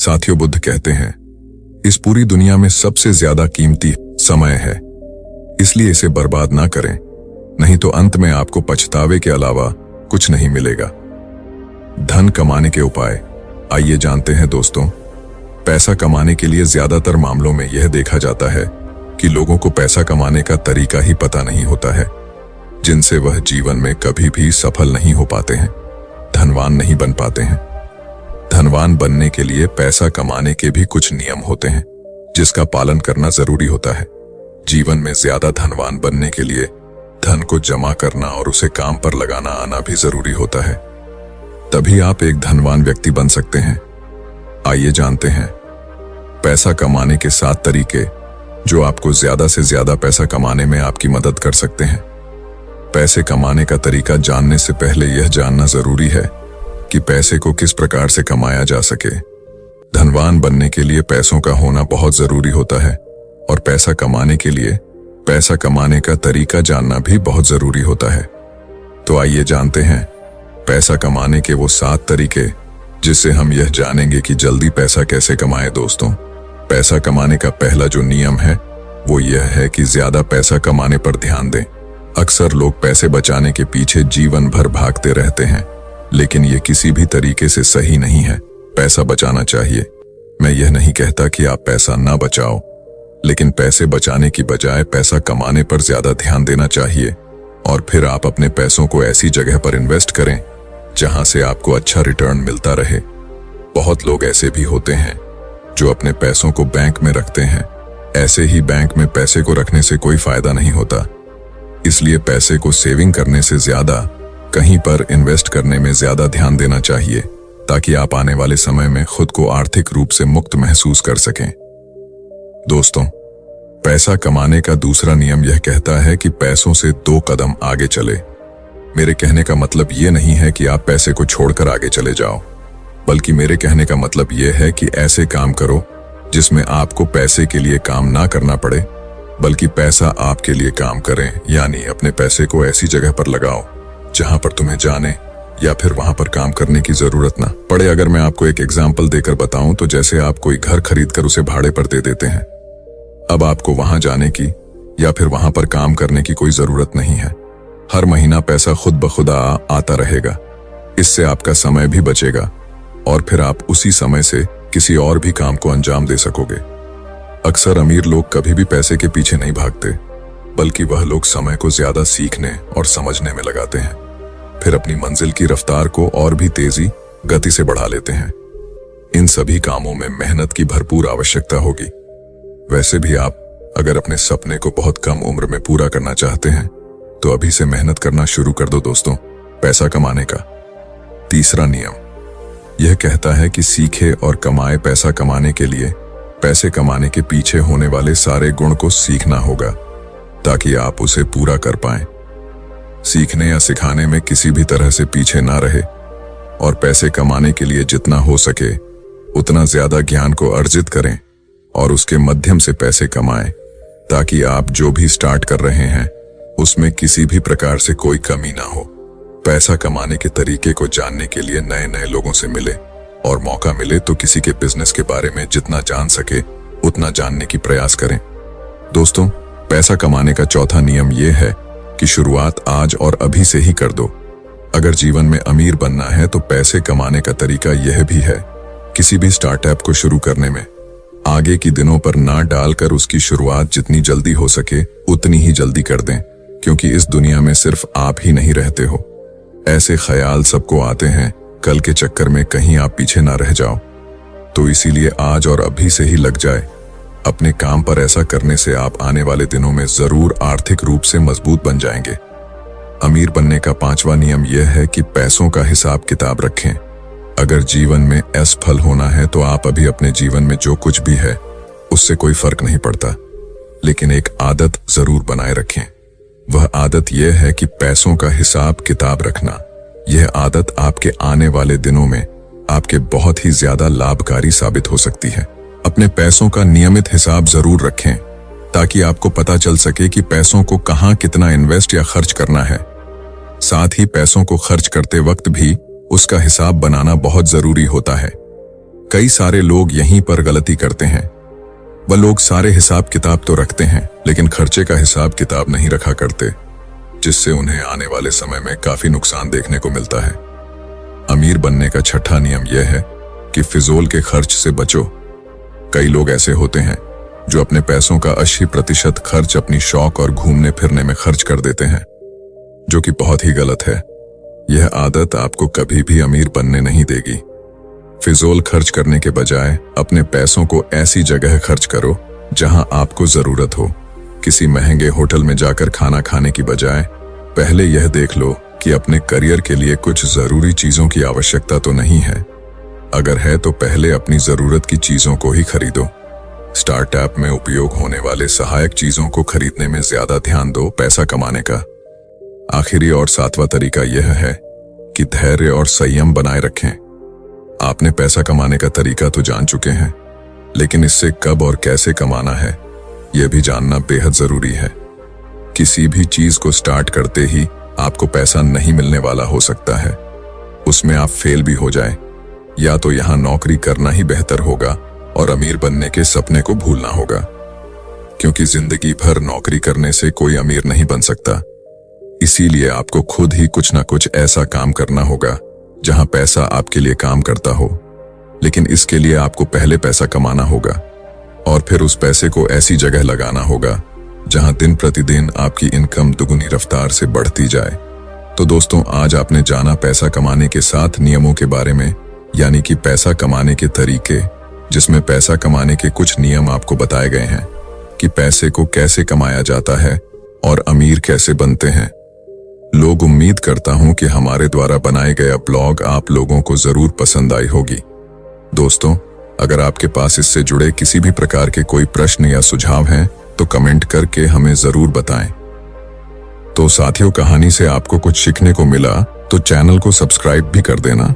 साथियों, बुद्ध कहते हैं, इस पूरी दुनिया में सबसे ज्यादा कीमती समय है, इसलिए इसे बर्बाद ना करें, नहीं तो अंत में आपको पछतावे के अलावा कुछ नहीं मिलेगा। धन कमाने के उपाय आइए जानते हैं दोस्तों। पैसा कमाने के लिए ज्यादातर मामलों में यह देखा जाता है कि लोगों को पैसा कमाने का तरीका ही पता नहीं होता है, जिनसे वह जीवन में कभी भी सफल नहीं हो पाते हैं, धनवान नहीं बन पाते हैं। धनवान बनने के लिए पैसा कमाने के भी कुछ नियम होते हैं, जिसका पालन करना जरूरी होता है। जीवन में ज्यादा धनवान बनने के लिए धन को जमा करना और उसे काम पर लगाना आना भी जरूरी होता है, तभी आप एक धनवान व्यक्ति बन सकते हैं। आइए जानते हैं पैसा कमाने के 7 तरीके जो आपको ज्यादा से ज्यादा पैसा कमाने में आपकी मदद कर सकते हैं। पैसे कमाने का तरीका जानने से पहले यह जानना जरूरी है कि पैसे को किस प्रकार से कमाया जा सके। धनवान बनने के लिए पैसों का होना बहुत जरूरी होता है और पैसा कमाने के लिए पैसा कमाने का तरीका जानना भी बहुत जरूरी होता है। तो आइए जानते हैं पैसा कमाने के वो 7 तरीके, जिससे हम यह जानेंगे कि जल्दी पैसा कैसे कमाएं। दोस्तों, पैसा कमाने का पहला जो नियम है वो यह है कि ज्यादा पैसा कमाने पर ध्यान दें। अक्सर लोग पैसे बचाने के पीछे जीवन भर भागते रहते हैं, लेकिन यह किसी भी तरीके से सही नहीं है। पैसा बचाना चाहिए। मैं यह नहीं कहता कि आप पैसा ना बचाओ, लेकिन पैसे बचाने की बजाय पैसा कमाने पर ज्यादा ध्यान देना चाहिए और फिर आप अपने पैसों को ऐसी जगह पर इन्वेस्ट करें जहां से आपको अच्छा रिटर्न मिलता रहे। बहुत लोग ऐसे भी होते हैं जो अपने पैसों को बैंक में रखते हैं। ऐसे ही बैंक में पैसे को रखने से कोई फायदा नहीं होता, इसलिए पैसे को सेविंग करने से ज्यादा कहीं पर इन्वेस्ट करने में ज्यादा ध्यान देना चाहिए, ताकि आप आने वाले समय में खुद को आर्थिक रूप से मुक्त महसूस कर सकें। दोस्तों, पैसा कमाने का दूसरा नियम यह कहता है कि पैसों से 2 कदम आगे चले। मेरे कहने का मतलब यह नहीं है कि आप पैसे को छोड़कर आगे चले जाओ, बल्कि मेरे कहने का मतलब यह है कि ऐसे काम करो जिसमें आपको पैसे के लिए काम ना करना पड़े, बल्कि पैसा आपके लिए काम करे। यानी अपने पैसे को ऐसी जगह पर लगाओ जहां पर तुम्हें जाने या फिर वहां पर काम करने की जरूरत ना पड़े। अगर मैं आपको एक एग्जाम्पल देकर बताऊं तो जैसे आप कोई घर खरीदकर उसे भाड़े पर दे देते हैं। अब आपको वहां जाने की या फिर वहां पर काम करने की कोई जरूरत नहीं है। हर महीना पैसा खुद ब खुद आता रहेगा। इससे आपका समय भी बचेगा और फिर आप उसी समय से किसी और भी काम को अंजाम दे सकोगे। अक्सर अमीर लोग कभी भी पैसे के पीछे नहीं भागते, बल्कि वह लोग समय को ज्यादा सीखने और समझने में लगाते हैं, फिर अपनी मंजिल की रफ्तार को और भी तेजी गति से बढ़ा लेते हैं। इन सभी कामों में मेहनत की भरपूर आवश्यकता होगी। वैसे भी आप अगर अपने सपने को बहुत कम उम्र में पूरा करना चाहते हैं तो अभी से मेहनत करना शुरू कर दो। दोस्तों, पैसा कमाने का तीसरा नियम यह कहता है कि सीखे और कमाए। पैसा कमाने के लिए पैसे कमाने के पीछे होने वाले सारे गुण को सीखना होगा, ताकि आप उसे पूरा कर पाएं। सीखने या सिखाने में किसी भी तरह से पीछे ना रहे और पैसे कमाने के लिए जितना हो सके उतना ज्यादा ज्ञान को अर्जित करें और उसके माध्यम से पैसे कमाएं, ताकि आप जो भी स्टार्ट कर रहे हैं उसमें किसी भी प्रकार से कोई कमी ना हो। पैसा कमाने के तरीके को जानने के लिए नए नए लोगों से मिले और मौका मिले तो किसी के बिजनेस के बारे में जितना जान सके उतना जानने की प्रयास करें। दोस्तों, पैसा कमाने का चौथा नियम यह है कि शुरुआत आज और अभी से ही कर दो। अगर जीवन में अमीर बनना है तो पैसे कमाने का तरीका यह भी है, किसी भी स्टार्टअप को शुरू करने में आगे की दिनों पर ना डालकर उसकी शुरुआत जितनी जल्दी हो सके उतनी ही जल्दी कर दें, क्योंकि इस दुनिया में सिर्फ आप ही नहीं रहते हो। ऐसे ख्याल सबको आते हैं, कल के चक्कर में कहीं आप पीछे ना रह जाओ। तो इसीलिए आज और अभी से ही लग जाए अपने काम पर। ऐसा करने से आप आने वाले दिनों में जरूर आर्थिक रूप से मजबूत बन जाएंगे। अमीर बनने का 5वां नियम यह है कि पैसों का हिसाब किताब रखें। अगर जीवन में असफल होना है तो आप अभी अपने जीवन में जो कुछ भी है उससे कोई फर्क नहीं पड़ता, लेकिन एक आदत जरूर बनाए रखें। वह आदत यह है कि पैसों का हिसाब किताब रखना। यह आदत आपके आने वाले दिनों में आपके बहुत ही ज्यादा लाभकारी साबित हो सकती है। अपने पैसों का नियमित हिसाब जरूर रखें, ताकि आपको पता चल सके कि पैसों को कहां कितना इन्वेस्ट या खर्च करना है। साथ ही पैसों को खर्च करते वक्त भी उसका हिसाब बनाना बहुत जरूरी होता है। कई सारे लोग यहीं पर गलती करते हैं। वह लोग सारे हिसाब किताब तो रखते हैं, लेकिन खर्चे का हिसाब किताब नहीं रखा करते, जिससे उन्हें आने वाले समय में काफी नुकसान देखने को मिलता है। अमीर बनने का छठा नियम यह है कि फिजूल के खर्च से बचो। कई लोग ऐसे होते हैं जो अपने पैसों का 80% खर्च अपनी शौक और घूमने फिरने में खर्च कर देते हैं, जो कि बहुत ही गलत है। यह आदत आपको कभी भी अमीर बनने नहीं देगी। फिजूल खर्च करने के बजाय अपने पैसों को ऐसी जगह खर्च करो जहां आपको जरूरत हो। किसी महंगे होटल में जाकर खाना खाने की बजाय पहले यह देख लो कि अपने करियर के लिए कुछ जरूरी चीजों की आवश्यकता तो नहीं है। अगर है तो पहले अपनी जरूरत की चीजों को ही खरीदो। स्टार्टअप में उपयोग होने वाले सहायक चीजों को खरीदने में ज्यादा ध्यान दो पैसा कमाने का। आखिरी और सातवां तरीका यह है कि धैर्य और संयम बनाए रखें। आपने पैसा कमाने का तरीका तो जान चुके हैं, लेकिन इससे कब और कैसे कमाना है यह भी जानना बेहद जरूरी है। किसी भी चीज को स्टार्ट करते ही आपको पैसा नहीं मिलने वाला हो सकता है। उसमें आप फेल भी हो जाए, या तो यहां नौकरी करना ही बेहतर होगा और अमीर बनने के सपने को भूलना होगा, क्योंकि जिंदगी भर नौकरी करने से कोई अमीर नहीं बन सकता। इसीलिए आपको खुद ही कुछ ना कुछ ऐसा काम करना होगा जहां पैसा आपके लिए काम करता हो। लेकिन इसके लिए आपको पहले पैसा कमाना होगा और फिर उस पैसे को ऐसी जगह लगाना होगा जहां दिन प्रतिदिन आपकी इनकम दुगुनी रफ्तार से बढ़ती जाए। तो दोस्तों, आज आपने जाना पैसा कमाने के 7 नियमों के बारे में, यानी कि पैसा कमाने के तरीके, जिसमें पैसा कमाने के कुछ नियम आपको बताए गए हैं कि पैसे को कैसे कमाया जाता है और अमीर कैसे बनते हैं। लोग उम्मीद करता हूं कि हमारे द्वारा बनाए गया ब्लॉग आप लोगों को जरूर पसंद आई होगी। दोस्तों, अगर आपके पास इससे जुड़े किसी भी प्रकार के कोई प्रश्न या सुझाव हैं तो कमेंट करके हमें जरूर बताएं। तो साथियों, कहानी से आपको कुछ सीखने को मिला तो चैनल को सब्सक्राइब भी कर देना।